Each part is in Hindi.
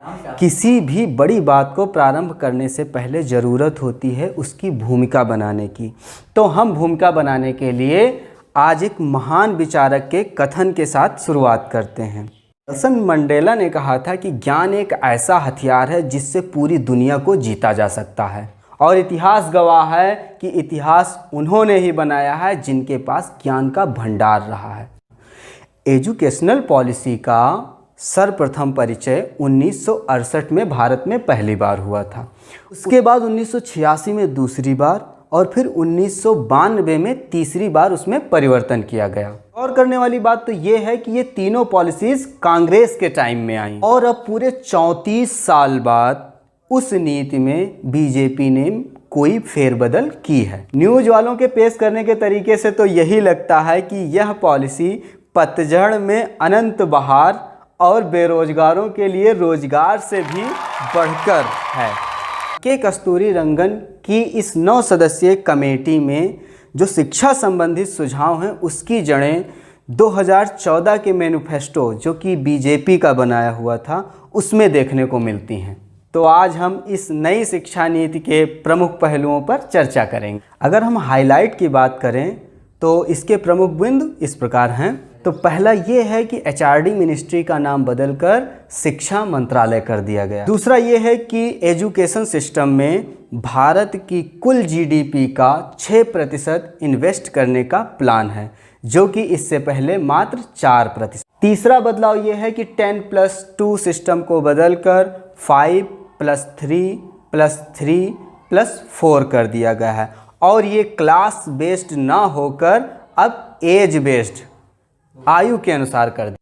किसी भी बड़ी बात को प्रारंभ करने से पहले ज़रूरत होती है उसकी भूमिका बनाने की। तो हम भूमिका बनाने के लिए आज एक महान विचारक के कथन के साथ शुरुआत करते हैं। नेल्सन मंडेला ने कहा था कि ज्ञान एक ऐसा हथियार है जिससे पूरी दुनिया को जीता जा सकता है, और इतिहास गवाह है कि इतिहास उन्होंने ही बनाया है जिनके पास ज्ञान का भंडार रहा है। एजुकेशनल पॉलिसी का सर्वप्रथम परिचय 1968 में भारत में पहली बार हुआ था। उसके बाद 1986 में दूसरी बार और फिर 1992 में तीसरी बार उसमें परिवर्तन किया गया। और करने वाली बात तो ये है कि ये तीनों पॉलिसीज़ कांग्रेस के टाइम में आई और अब पूरे 34 साल बाद उस नीति में बीजेपी ने कोई फेरबदल की है। न्यूज़ वालों के पेश करने के तरीके से तो यही लगता है कि यह पॉलिसी पतझड़ में अनंत बहार और बेरोजगारों के लिए रोजगार से भी बढ़कर है। के कस्तूरी रंगन की इस 9 सदस्यीय कमेटी में जो शिक्षा संबंधित सुझाव हैं उसकी जड़ें 2014 के मैनिफेस्टो जो कि बीजेपी का बनाया हुआ था उसमें देखने को मिलती हैं। तो आज हम इस नई शिक्षा नीति के प्रमुख पहलुओं पर चर्चा करेंगे। अगर हम हाईलाइट की बात करें तो इसके प्रमुख बिंदु इस प्रकार हैं। तो पहला ये है कि एचआरडी मिनिस्ट्री का नाम बदलकर शिक्षा मंत्रालय कर दिया गया। दूसरा ये है कि एजुकेशन सिस्टम में भारत की कुल जीडीपी का 6% इन्वेस्ट करने का प्लान है, जो कि इससे पहले मात्र 4%। तीसरा बदलाव ये है कि 10+2 सिस्टम को बदलकर 5+3+3+4 कर दिया गया है, और ये क्लास बेस्ड ना होकर अब एज बेस्ड आयु के अनुसार कर दी।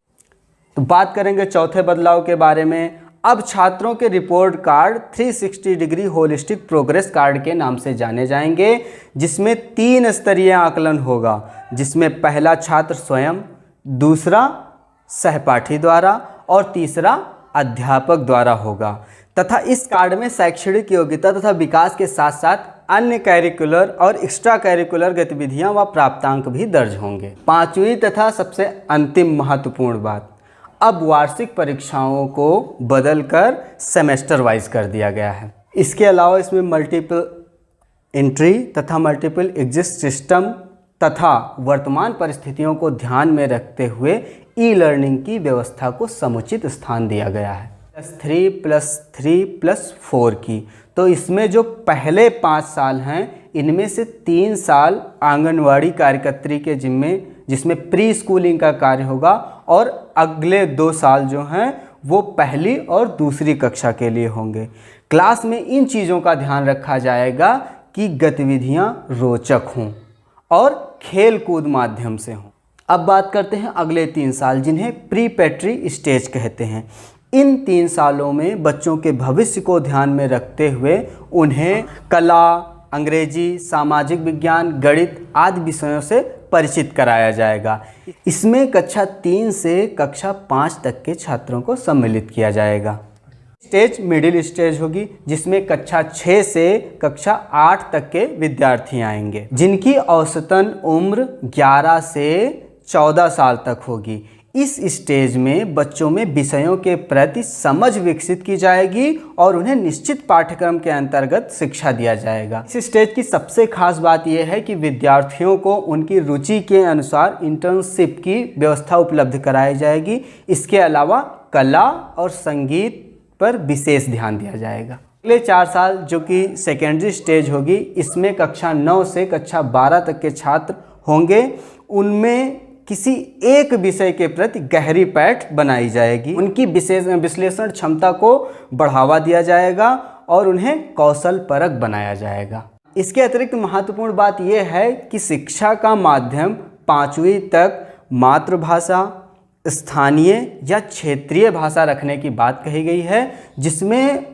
तो बात करेंगे चौथे बदलाव के बारे में। अब छात्रों के report card 360 degree holistic progress card के नाम से जाने जाएंगे, जिसमें 3 स्तरीय आकलन होगा, जिसमें पहला छात्र स्वयं, दूसरा सहपाठी द्वारा और तीसरा अध्यापक द्वारा होगा। तथा इस कार्ड में शैक्षणिक योग्यता तथा विकास के साथ साथ अन्य कैरिकुलर और एक्स्ट्रा कैरिकुलर गतिविधियां व प्राप्तांक भी दर्ज होंगे। पांचवी तथा सबसे अंतिम महत्वपूर्ण बात, अब वार्षिक परीक्षाओं को बदलकर सेमेस्टर वाइज कर दिया गया है। इसके अलावा इसमें मल्टीपल एंट्री तथा मल्टीपल एग्जिट सिस्टम तथा वर्तमान परिस्थितियों को ध्यान में रखते हुए ई लर्निंग की व्यवस्था को समुचित स्थान दिया गया है। +3+3+4 की, तो इसमें जो पहले 5 साल हैं इनमें से 3 साल आंगनवाड़ी कार्यकर्त्री के जिम्मे, जिसमें प्री स्कूलिंग का कार्य होगा, और अगले 2 साल जो हैं वो पहली और दूसरी कक्षा के लिए होंगे। क्लास में इन चीज़ों का ध्यान रखा जाएगा कि गतिविधियां रोचक हों और खेल कूद माध्यम से हों। अब बात करते हैं अगले 3 साल, जिन्हें प्री पैट्री स्टेज कहते हैं। इन 3 सालों में बच्चों के भविष्य को ध्यान में रखते हुए उन्हें कला, अंग्रेजी, सामाजिक विज्ञान, गणित आदि विषयों से परिचित कराया जाएगा। इसमें कक्षा 3 से कक्षा 5 तक के छात्रों को सम्मिलित किया जाएगा। स्टेज मिडिल स्टेज होगी, जिसमें कक्षा 6 से कक्षा 8 तक के विद्यार्थी आएंगे, जिनकी औसतन उम्र 11 से 14 साल तक होगी। इस स्टेज में बच्चों में विषयों के प्रति समझ विकसित की जाएगी और उन्हें निश्चित पाठ्यक्रम के अंतर्गत शिक्षा दिया जाएगा। इस स्टेज की सबसे खास बात यह है कि विद्यार्थियों को उनकी रुचि के अनुसार इंटर्नशिप की व्यवस्था उपलब्ध कराई जाएगी। इसके अलावा कला और संगीत पर विशेष ध्यान दिया जाएगा। अगले 4 साल जो कि सेकेंडरी स्टेज होगी, इसमें कक्षा 9 से कक्षा 12 तक के छात्र होंगे। उनमें किसी एक विषय के प्रति गहरी पैठ बनाई जाएगी, उनकी विश्लेषण क्षमता को बढ़ावा दिया जाएगा और उन्हें कौशल परक बनाया जाएगा। इसके अतिरिक्त महत्वपूर्ण बात यह है कि शिक्षा का माध्यम 5वीं तक मातृभाषा, स्थानीय या क्षेत्रीय भाषा रखने की बात कही गई है, जिसमें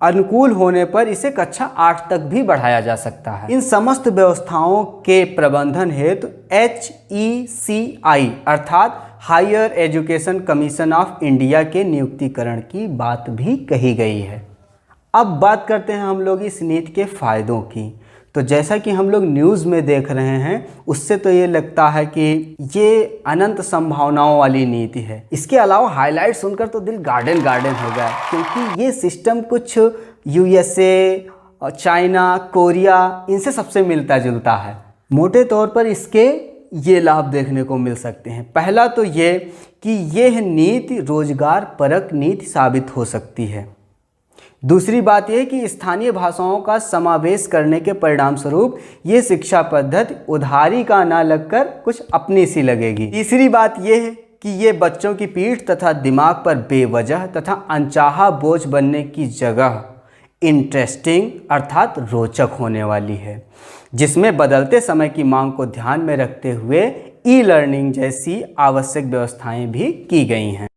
अनुकूल होने पर इसे कक्षा 8 तक भी बढ़ाया जा सकता है। इन समस्त व्यवस्थाओं के प्रबंधन हेतु HECI अर्थात higher education commission of India के नियुक्तिकरण की बात भी कही गई है। अब बात करते हैं हम लोग इस नीति के फायदों की। तो जैसा कि हम लोग न्यूज़ में देख रहे हैं, उससे तो ये लगता है कि ये अनंत संभावनाओं वाली नीति है। इसके अलावा हाईलाइट सुनकर तो दिल गार्डन गार्डन हो गया, क्योंकि ये सिस्टम कुछ USA, चाइना, कोरिया, इनसे सबसे मिलता जुलता है। मोटे तौर पर इसके ये लाभ देखने को मिल सकते हैं। पहला तो ये कि यह नीति रोजगार परक नीति साबित हो सकती है। दूसरी बात यह कि स्थानीय भाषाओं का समावेश करने के परिणाम स्वरूप ये शिक्षा पद्धति उधारी का ना लगकर कुछ अपनी सी लगेगी। तीसरी बात यह है कि ये बच्चों की पीठ तथा दिमाग पर बेवजह तथा अनचाहा बोझ बनने की जगह इंटरेस्टिंग अर्थात रोचक होने वाली है, जिसमें बदलते समय की मांग को ध्यान में रखते हुए ई-लर्निंग जैसी आवश्यक व्यवस्थाएं भी की गई हैं।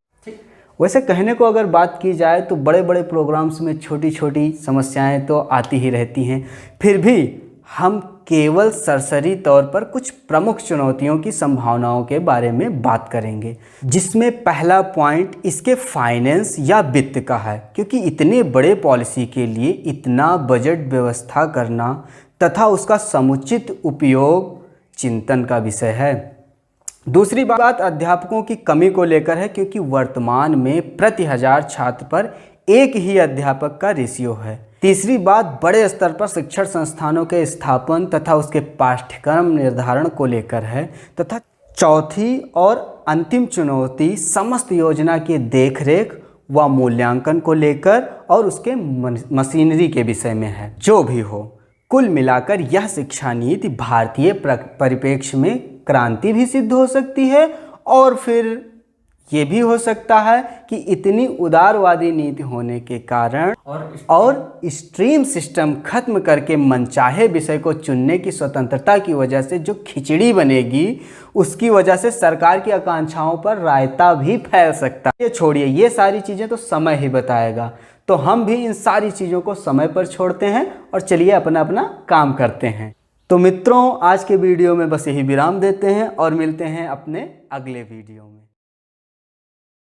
वैसे कहने को अगर बात की जाए तो बड़े बड़े प्रोग्राम्स में छोटी छोटी समस्याएं तो आती ही रहती हैं, फिर भी हम केवल सरसरी तौर पर कुछ प्रमुख चुनौतियों की संभावनाओं के बारे में बात करेंगे, जिसमें पहला पॉइंट इसके फाइनेंस या वित्त का है, क्योंकि इतने बड़े पॉलिसी के लिए इतना बजट व्यवस्था करना तथा उसका समुचित उपयोग चिंतन का विषय है। दूसरी बात अध्यापकों की कमी को लेकर है, क्योंकि वर्तमान में प्रति 1000 छात्र पर एक ही अध्यापक का रेशियो है। तीसरी बात बड़े स्तर पर शिक्षण संस्थानों के स्थापन तथा उसके पाठ्यक्रम निर्धारण को लेकर है, तथा चौथी और अंतिम चुनौती समस्त योजना की देखरेख व मूल्यांकन को लेकर और उसके मशीनरी के विषय में है। जो भी हो, कुल मिलाकर यह शिक्षा नीति भारतीय परिप्रेक्ष्य में क्रांति भी सिद्ध हो सकती है, और फिर ये भी हो सकता है कि इतनी उदारवादी नीति होने के कारण और स्ट्रीम सिस्टम खत्म करके मनचाहे विषय को चुनने की स्वतंत्रता की वजह से जो खिचड़ी बनेगी, उसकी वजह से सरकार की आकांक्षाओं पर रायता भी फैल सकता है। ये छोड़िए, ये सारी चीज़ें तो समय ही बताएगा। तो हम भी इन सारी चीज़ों को समय पर छोड़ते हैं और चलिए अपना अपना काम करते हैं। तो मित्रों, आज के वीडियो में बस यही विराम देते हैं और मिलते हैं अपने अगले वीडियो में।